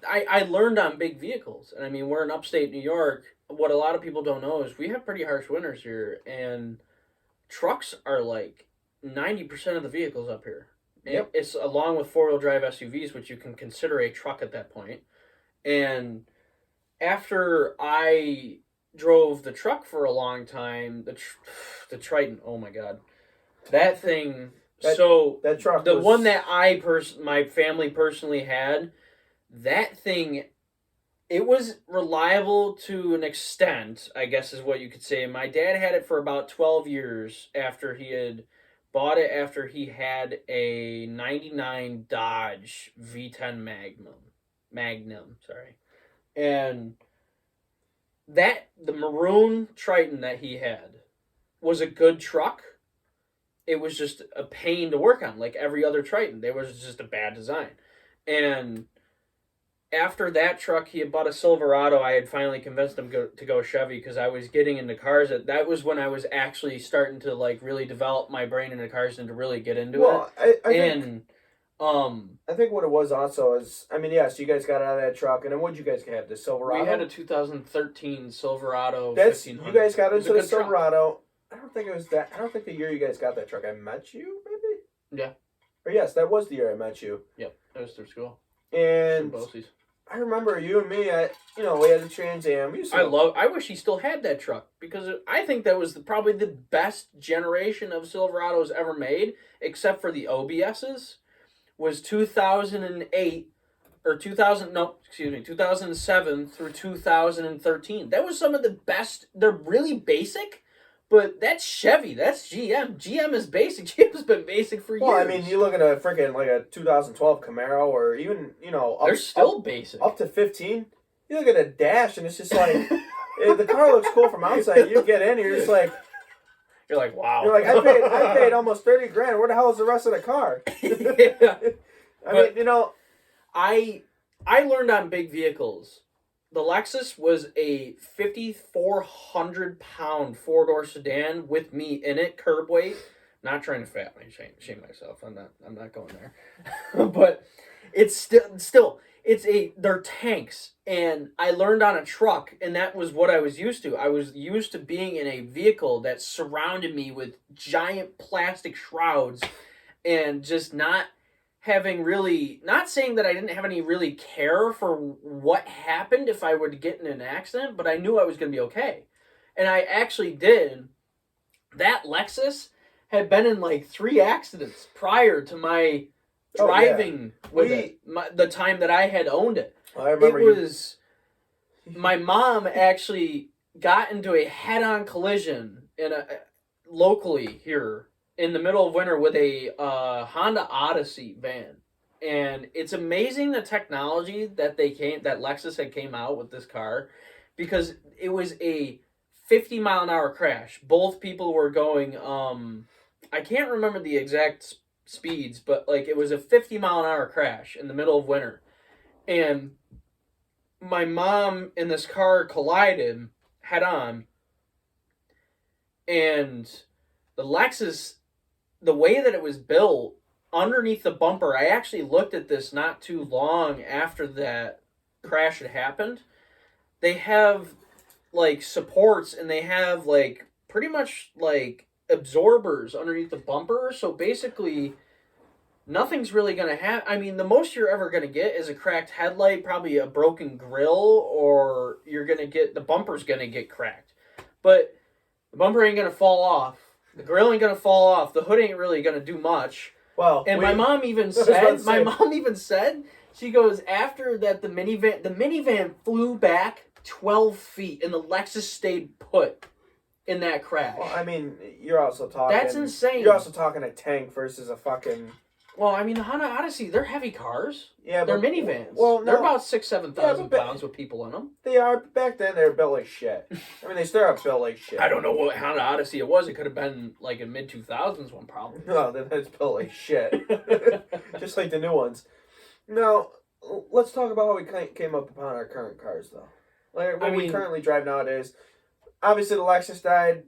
I learned on big vehicles, and I mean, we're in upstate New York. What a lot of people don't know is we have pretty harsh winters here, and trucks are like 90% of the vehicles up here. Yep. It's along with 4-wheel drive SUVs, which you can consider a truck at that point. And after I drove the truck for a long time, the Triton, oh my God, that thing. That truck, the one that my family personally had, that thing, it was reliable to an extent, I guess is what you could say. My dad had it for about 12 years after he had bought it, after he had a 99 Dodge V10 Magnum, sorry. And the maroon Triton that he had was a good truck. It was just a pain to work on, like every other Triton. There was just a bad design. And after that truck, he had bought a Silverado. I had finally convinced him to go Chevy because I was getting into cars. That was when I was actually starting to like really develop my brain into cars and to really get into it. I think what it was also is, I mean, yes, you guys got out of that truck, and then what did you guys have? The Silverado? We had a 2013 Silverado 1500. You guys got into the Silverado. Truck. I don't think it was that. I don't think the year you guys got that truck, I met you, maybe? Yeah. Or yes, that was the year I met you. Yep, that was through school. And I remember you and me, we had a Trans Am. I wish he still had that truck because I think that was probably the best generation of Silverados ever made, except for the OBSs, was 2008 or 2007 through 2013. That was some of the best. They're really basic. But that's Chevy. That's GM. GM is basic. GM's been basic for years. Well, I mean, you look at a freaking like a 2012 Camaro, or even they're still basic up to 15. You look at a Dash, and it's just like the car looks cool from outside. You get in, you're just like, wow. You're like, I paid almost $30,000. Where the hell is the rest of the car? Yeah. I mean, I learned on big vehicles. The Lexus was a 5,400-pound 4-door sedan with me in it, curb weight. Not trying to shame myself. I'm not going there. But it's they're tanks, and I learned on a truck, and that was what I was used to. I was used to being in a vehicle that surrounded me with giant plastic shrouds, and just not saying that I didn't have any really care for what happened if I were to get in an accident, but I knew I was going to be okay. And I actually did. That Lexus had been in like 3 accidents prior to my driving with it, the time that I had owned it. I remember my mom actually got into a head-on collision locally here in the middle of winter with a Honda Odyssey van. And it's amazing the technology that Lexus had came out with this car, because it was a 50-mile-an-hour crash. Both people were going, I can't remember the exact speeds, but like it was a 50-mile-an-hour crash in the middle of winter. And my mom and this car collided head on. And the Lexus, the way that it was built, underneath the bumper, I actually looked at this not too long after that crash had happened. They have like supports, and they have like pretty much like absorbers underneath the bumper. So basically, nothing's really going to happen. I mean, the most you're ever going to get is a cracked headlight, probably a broken grill, or you're going to get, the bumper's going to get cracked. But the bumper ain't going to fall off. The grill ain't going to fall off. The hood ain't really going to do much. Well, and my mom even said, she goes, after that the minivan flew back 12 feet and the Lexus stayed put in that crash. Well, I mean, you're also talking... That's insane. You're also talking a tank versus a fucking... Well, I mean, the Honda Odyssey, they're heavy cars. Yeah, they're minivans. Well, no, they're about 6,000-7,000 pounds with people in them. They are. Back then, they were built like shit. I mean, they still are built like shit. I don't know what Honda Odyssey it was. It could have been like a mid-2000s one, probably. No, then it's built like shit. Just like the new ones. Now, let's talk about how we came up upon our current cars, though. Like what we currently drive nowadays. Obviously, the Lexus died.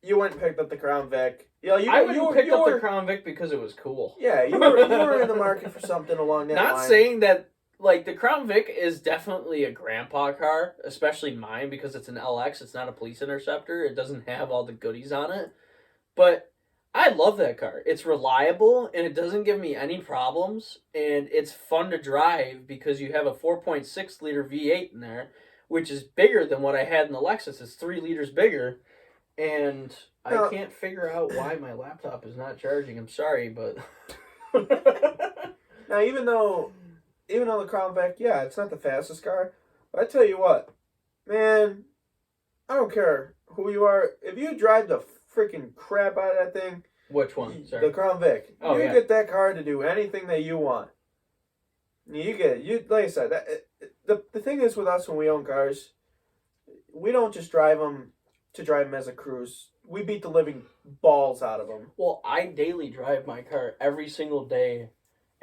You went and picked up the Crown Vic. I went and picked up the Crown Vic because it was cool. Yeah, you were in the market for something along that line. Not saying that, like, the Crown Vic is definitely a grandpa car, especially mine, because it's an LX. It's not a police interceptor. It doesn't have all the goodies on it. But I love that car. It's reliable, and it doesn't give me any problems. And it's fun to drive because you have a 4.6-liter V8 in there, which is bigger than what I had in the Lexus. It's 3 liters bigger. And I can't figure out why my laptop is not charging. I'm sorry, but... Now, even though the Crown Vic, yeah, it's not the fastest car, but I tell you what, man, I don't care who you are. If you drive the freaking crap out of that thing... Which one? Sorry. The Crown Vic. Oh, you get that car to do anything that you want. Like I said, the thing is with us when we own cars, we don't just drive them to drive them as a cruise. We beat the living balls out of them. Well, I daily drive my car every single day.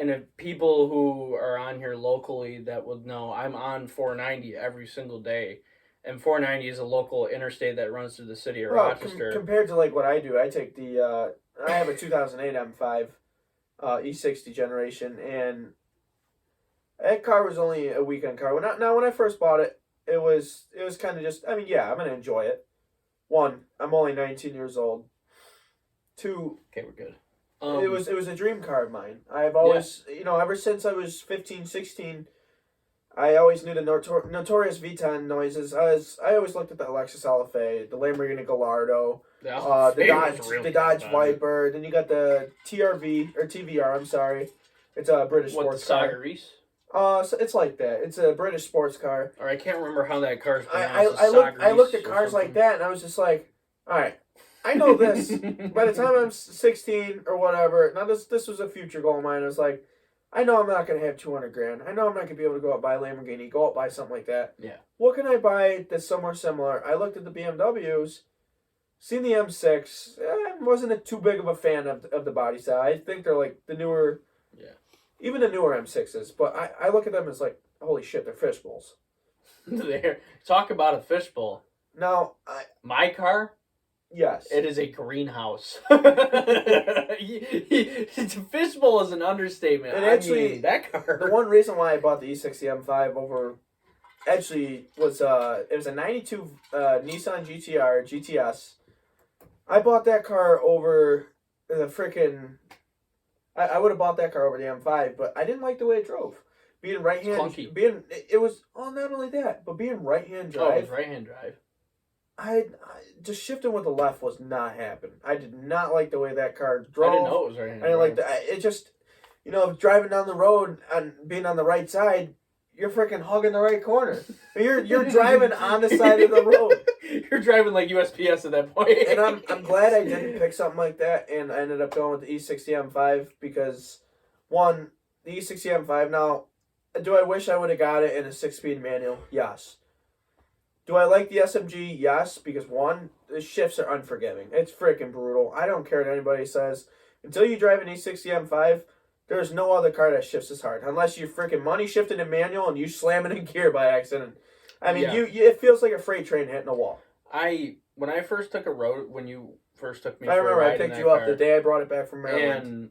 And if people who are on here locally that would know, I'm on 490 every single day. And 490 is a local interstate that runs through the city of Rochester. Compared to like what I do, I take I have a 2008 M5 E60 generation, and that car was only a weekend car. When I first bought it, it was kind of just, I mean, yeah, I'm going to enjoy it. One, I'm only 19 years old. Two, okay, we're good. It was a dream car of mine. I've always, ever since I was 15, 16, I always knew the notorious V10 noises. I always looked at the Lexus LFA, the Lamborghini Gallardo, the Dodge Viper. Then you got the TVR. I'm sorry, it's a British sports car. The Sagaris? So it's like that. It's a British sports car. Or I can't remember how that car's pronounced. I looked at cars like that, and I was just like, all right, I know this. By the time I'm 16 or whatever, now this was a future goal of mine. I was like, I know I'm not going to have 200 grand. I know I'm not going to be able to go out and buy a Lamborghini, go out and buy something like that. Yeah. What can I buy that's somewhere similar? I looked at the BMWs, seen the M6. Wasn't too big of a fan of the body style. I think they're like the newer... Yeah. Even the newer M6s, but I look at them as like, holy shit, they're fish bowls. Talk about a fishbowl. Now, my car? Yes. It is a greenhouse. A fishbowl is an understatement. And actually, that car. The one reason why I bought the E60 M5 over, actually, was it was a 92 Nissan GTR GTS. I bought that car over the freaking... I would have bought that car over the M5, but I didn't like the way it drove. Being right-hand... Clunky. It was... Oh, not only that, but being right-hand drive... Oh, it was right-hand drive. I just shifting with the left was not happening. I did not like the way that car drove. I didn't know it was right-hand drive. I didn't like it just... driving down the road and being on the right side, you're freaking hugging the right corner. You're driving on the side of the road. You're driving like USPS at that point. And I'm glad I didn't pick something like that, and I ended up going with the E60 M5 because, one, the E60 M5, now, do I wish I would have got it in a 6-speed manual? Yes. Do I like the SMG? Yes, because, one, the shifts are unforgiving. It's freaking brutal. I don't care what anybody says. Until you drive an E60 M5, there's no other car that shifts as hard. Unless you're freaking money shifting in manual and you slam it in gear by accident. I mean, it feels like a freight train hitting a wall. When I first took when you first took me I remember I picked you up the day I brought it back from Maryland. And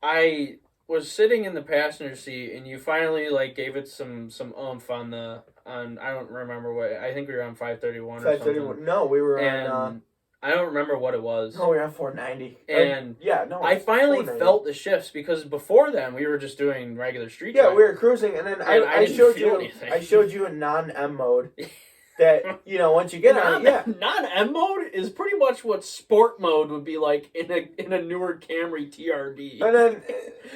I was sitting in the passenger seat, and you finally gave it some oomph on I don't remember what, I think we were on 531 or something. No, we were on I don't remember what it was. Oh, we're on 490. And I finally felt the shifts because before then we were just doing regular street. Yeah, we were cruising, and then I showed you. Anything. I showed you a non-M mode. That once you get on it, non-M mode is pretty much what sport mode would be like in a newer Camry TRD. And then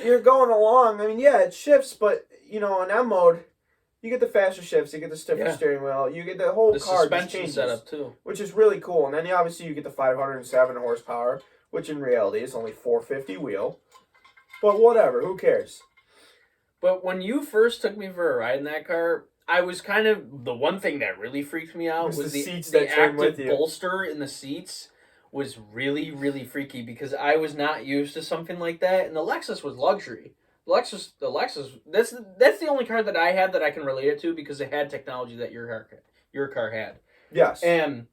you're going along. I mean, it shifts, but in M mode, you get the faster shifts, you get the stiffer steering wheel, you get the whole car suspension setup too, which is really cool. And then obviously you get the 507 horsepower, which in reality is only 450 wheel. But whatever, who cares? But when you first took me for a ride in that car, I was kind of, the one thing that really freaked me out was the active bolster in the seats was really, really freaky because I was not used to something like that. And the Lexus was luxury. The Lexus, that's the only car that I had that I can relate it to because it had technology that your car had. Yes. And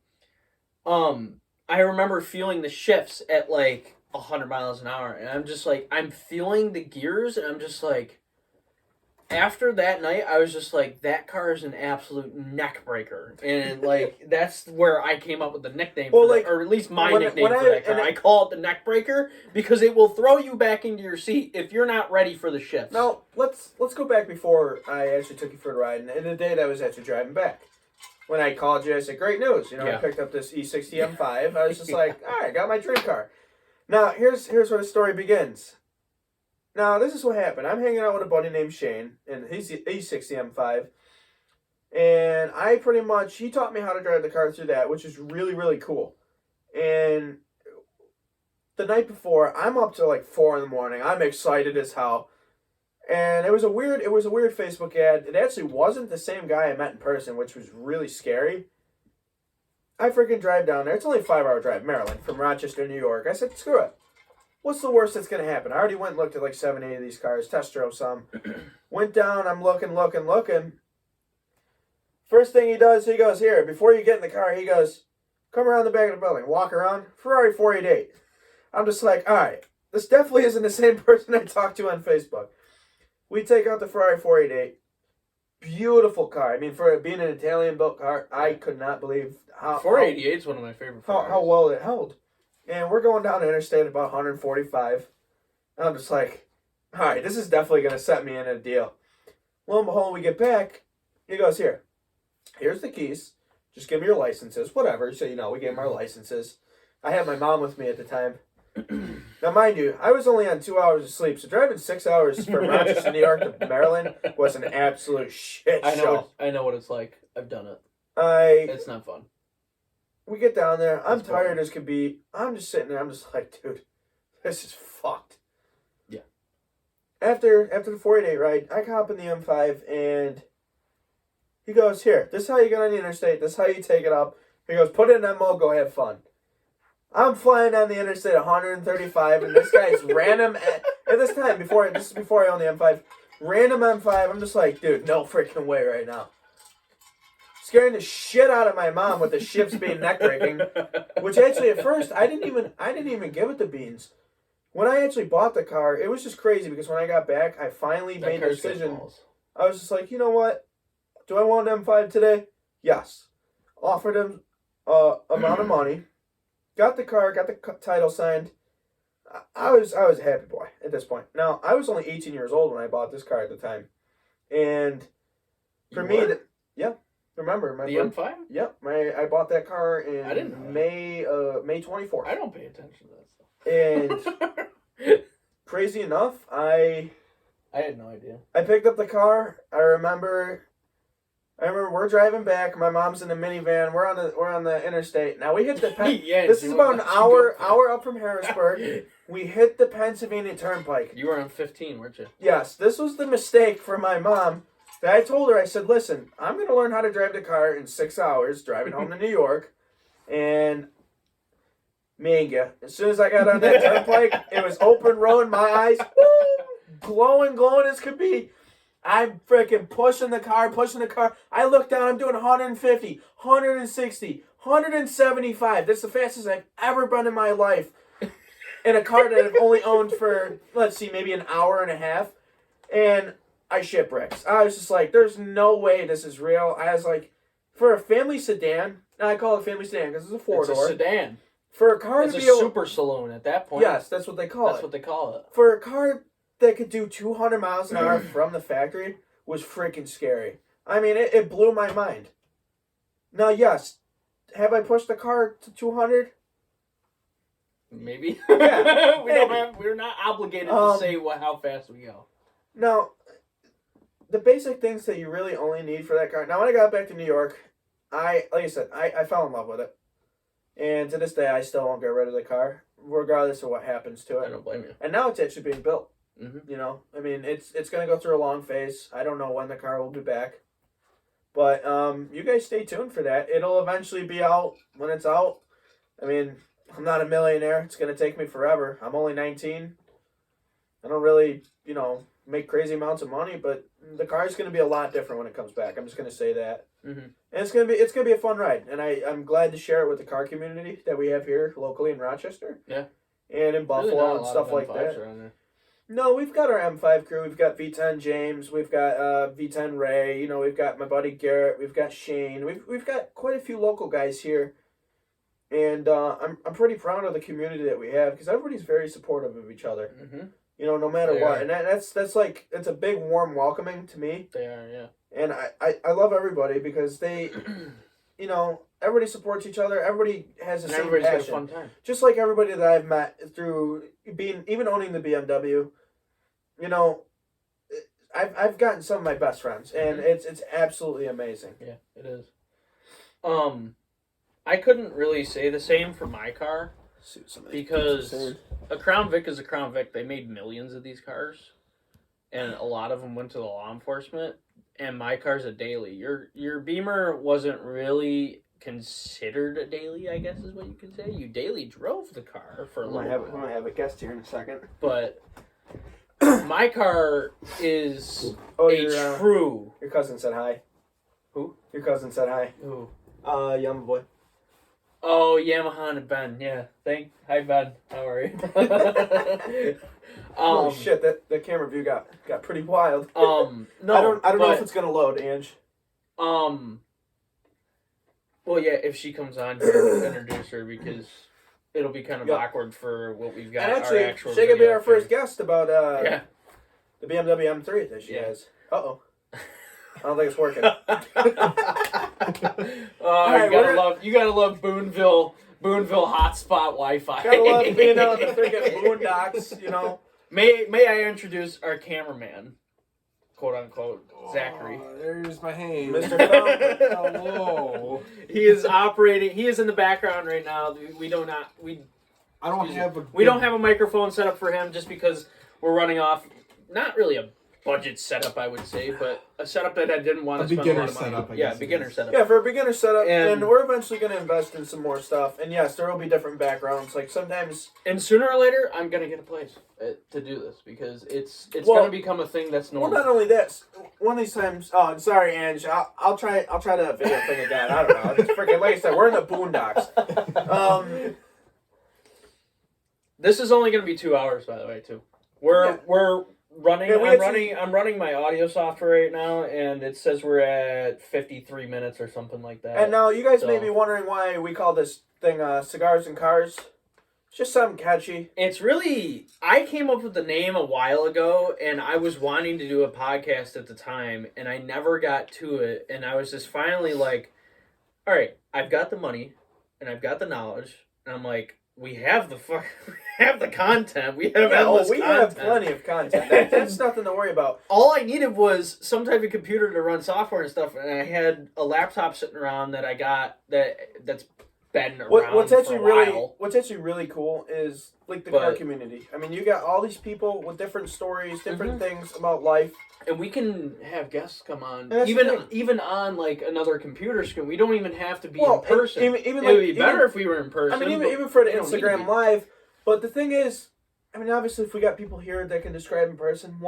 I remember feeling the shifts at like 100 miles an hour. And I'm just like, I'm feeling the gears and I'm just like, after that night, I was just like, that car is an absolute neck breaker. And, like, that's where I came up with the nickname, or at least my nickname for that car. I call it the neck breaker because it will throw you back into your seat if you're not ready for the shifts. Now, let's go back before I actually took you for the ride, and the day that I was actually driving back. When I called you, I said, great news. I picked up this E60 M5. I was just like, all right, got my dream car. Now, here's where the story begins. Now, this is what happened. I'm hanging out with a buddy named Shane, and he's E60 M5. And he taught me how to drive the car through that, which is really, really cool. And the night before, I'm up to like 4 in the morning. I'm excited as hell. And it was a weird Facebook ad. It actually wasn't the same guy I met in person, which was really scary. I freaking drive down there. It's only a 5-hour drive, Maryland, from Rochester, New York. I said, screw it. What's the worst that's going to happen? I already went and looked at like 7, 8 of these cars, test drove some. Went down, I'm looking. First thing he does, he goes, here, before you get in the car, he goes, come around the back of the building, walk around, Ferrari 488. I'm just like, all right, this definitely isn't the same person I talked to on Facebook. We take out the Ferrari 488. Beautiful car. I mean, for it being an Italian-built car, I could not believe how... 488 is one of my favorite Ferraris. How well it held. And we're going down the interstate about 145. And I'm just like, all right, this is definitely going to set me in a deal. Lo and behold, we get back. He goes, here's the keys. Just give me your licenses. Whatever. So, we gave him our licenses. I had my mom with me at the time. Now, mind you, I was only on 2 hours of sleep. So driving 6 hours from Rochester, New York to Maryland was an absolute shit show. I know what it's like. I've done it. It's not fun. We get down there. I'm tired as could be. I'm just sitting there. I'm just like, dude, this is fucked. Yeah. After the 488 ride, I hop in the M5 and he goes, here, this is how you get on the interstate. This is how you take it up. He goes, put it in MO, go have fun. I'm flying down the interstate 135 and this guy's random at this time, before I owned the M5, random M5. I'm just like, dude, no freaking way right now. Scaring the shit out of my mom with the shifts being neck breaking, which actually at first I didn't even give it the beans. When I actually bought the car, it was just crazy because when I got back, I finally made the decision. I was just like, you know what? Do I want an M5 today? Yes. Offered him amount of money, got the car, got the title signed. I was a happy boy at this point. Now I was only 18 years old when I bought this car at the time, and for me, yeah. Remember the M5? Yep, I bought that car in May 24th. I don't pay attention to that stuff. And crazy enough, I had no idea. I picked up the car. I remember we're driving back. My mom's in the minivan. We're on the interstate. Now we hit the this is about an hour up from Harrisburg. We hit the Pennsylvania Turnpike. You were on 15, weren't you? Yes, this was the mistake for my mom. I told her, I said, listen, I'm going to learn how to drive the car in 6 hours, driving home to New York. And as soon as I got on that turnpike, it was open road, my eyes, glowing as could be. I'm freaking pushing the car. I look down, I'm doing 150, 160, 175. That's the fastest I've ever been in my life. In a car that I've only owned for, let's see, maybe an hour and a half. And I shit bricks. I was just like, there's no way this is real. I was like, for a family sedan, now I call it a family sedan because it's a 4-door. It's a sedan. For a car It's to a be able, super saloon at that point. yes, that's what they call That's it. what they call it. For a car that could do 200 miles an hour from the factory was freaking scary. I mean, it blew my mind. Now, yes, have I pushed the car to 200? Maybe. Yeah, We're not obligated to say how fast we go. Now, the basic things that you really only need for that car. Now, when I got back to New York, like I said, I fell in love with it. And to this day, I still won't get rid of the car, regardless of what happens to it. I don't blame you. And now it's actually being built. Mm-hmm. You know, I mean, it's going to go through a long phase. I don't know when the car will be back. But you guys stay tuned for that. It'll eventually be out when it's out. I mean, I'm not a millionaire. It's going to take me forever. I'm only 19. I don't really, make crazy amounts of money, but the car's going to be a lot different when it comes back. I'm just going to say that. Mm-hmm. And it's gonna be a fun ride, and I'm glad to share it with the car community that we have here locally in Rochester. Yeah. And in Buffalo and stuff like that. No, we've got our M5 crew. We've got V10 James. We've got V10 Ray. We've got my buddy Garrett. We've got Shane. We've got quite a few local guys here, and I'm pretty proud of the community that we have because everybody's very supportive of each other. Mm-hmm. No matter what, and that's like it's a big warm welcoming to me. They are, yeah. And I love everybody because they, everybody supports each other. Everybody has the same passion. Everybody's got a fun time. Just like everybody that I've met through even owning the BMW, I've gotten some of my best friends, and it's absolutely amazing. Yeah, it is. I couldn't really say the same for my car because a Crown Vic is a Crown Vic. They made millions of these cars, and a lot of them went to the law enforcement. And my car's a daily. Your Beamer wasn't really considered a daily, I guess is what you can say. You daily drove the car for a little while. I'm gonna have a guest here in a second. But my car is true. Your cousin said hi. Who? Your cousin said hi. Who? Yama boy. Oh, Yamaha and Ben. Yeah. Hi Ben. How are you? Holy shit! That camera view got pretty wild. No, I don't know if it's gonna load, Ange. Well, yeah, if she comes on here, introduce her because it'll be kind of awkward for what we've got. And actually, our actual she could be our first guest about the BMW M3 that she has. Uh-oh. I don't think it's working. You gotta love Boonville hotspot Wi-Fi. Gotta love being out in the freaking boondocks, May I introduce our cameraman, quote unquote, Zachary. There's my hand. Mr. Thumb. Hello. He is operating. He is in the background right now. We don't have a microphone set up for him just because we're running off. Not really a budget setup, I would say, but a setup that I didn't want to spend a lot of money. Setup, I yeah, guess beginner setup. Yeah, for a beginner setup, And we're eventually going to invest in some more stuff. And yes, there will be different backgrounds. Like sometimes, and sooner or later, I'm gonna get a place to do this because it's gonna become a thing that's normal. Well, not only that, one of these times. Oh, sorry, Ange. I'll try that video thing again. I don't know. It's freaking like I said, we're in the boondocks. This is only gonna be 2 hours, by the way, too. We're running. I'm running my audio software right now, and it says we're at 53 minutes or something like that. And now you guys may be wondering why we call this thing Cigars and Cars. It's just something catchy. It's really... I came up with the name a while ago, and I was wanting to do a podcast at the time, and I never got to it, and I was just finally like, all right, I've got the money, and I've got the knowledge, and I'm like, we have the content. We have endless content. Have plenty of content. That's nothing to worry about. All I needed was some type of computer to run software and stuff, and I had a laptop sitting around that I got that's been around What's actually for a while. What's actually really cool is like the car community. I mean, you got all these people with different stories, different things about life. And we can have guests come on, And even on like another computer screen. We don't even have to be in person. Even it would be better if we were in person. I mean, even for the Instagram Live. But the thing is, I mean, obviously, if we got people here that can describe in person,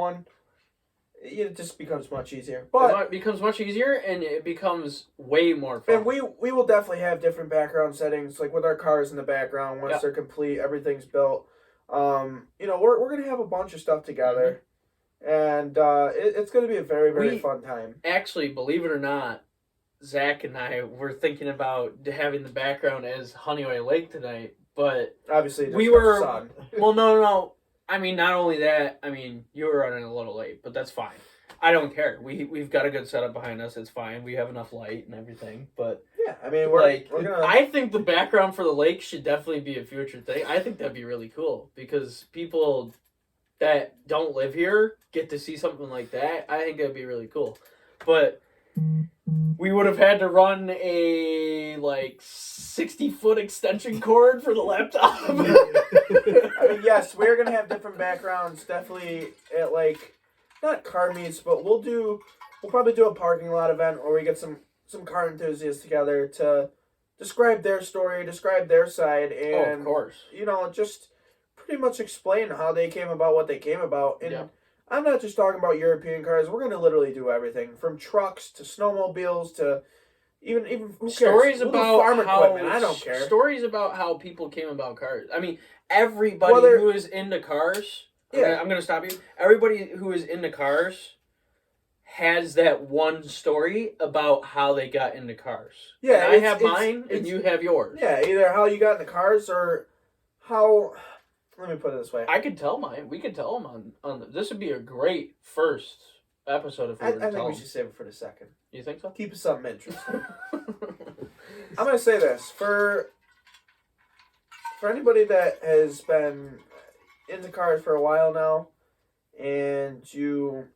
it just becomes much easier. But it becomes much easier, and it becomes way more fun. And we will definitely have different background settings, like with our cars in the background once they're complete, everything's built. We're gonna have a bunch of stuff together. And it's going to be a very, very fun time. Actually, believe it or not, Zach and I were thinking about having the background as Honeyway Lake tonight, but Obviously, We we were- were sun. well, no. I mean, not only that. I mean, you were running a little late, but that's fine. I don't care. We've got a good setup behind us. It's fine. We have enough light and everything. But Yeah, I mean, we're gonna. I think the background for the lake should definitely be a future thing. I think that'd be really cool because people that don't live here get to see something like that. I think that'd be really cool. But we would have had to run a 60-foot extension cord for the laptop. I mean, yes, we're gonna have different backgrounds. Definitely at not car meets, but we'll probably do a parking lot event where we get some car enthusiasts together to describe their story, describe their side, Oh, of and course. just pretty much explain how they came about what they came about. And Yeah. I'm not just talking about European cars. We're gonna literally do everything from trucks to snowmobiles to even who cares? Stories We'll do about farm how equipment. I don't care. Stories about how people came about cars. I mean, everybody Whether- who is into cars. Yeah. I'm gonna stop you. Everybody who is into cars has that one story about how they got into cars. Yeah, And I it's- have it's- mine, and it's- you have yours. Yeah, either how you got in the cars or how. Let me put it this way. I could tell mine. We could tell them on this would be a great first episode if we I were to think tell we them. should save it for the second. You think so? Keep it something interesting. I'm gonna say this for anybody that has been into cars for a while now, and you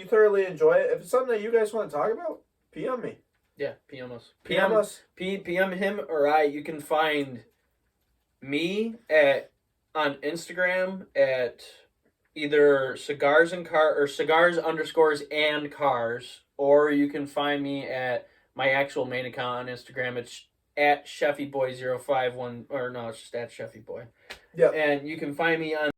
thoroughly enjoy it. If it's something that you guys want to talk about, PM me. Yeah, PM us. PM us. PM him or I. You can find me on Instagram at either cigars and car or cigars underscores and cars, or you can find me at my actual main account on Instagram. It's at ChefyBoy051, or no, it's just at ChefyBoy. Yep. And you can find me on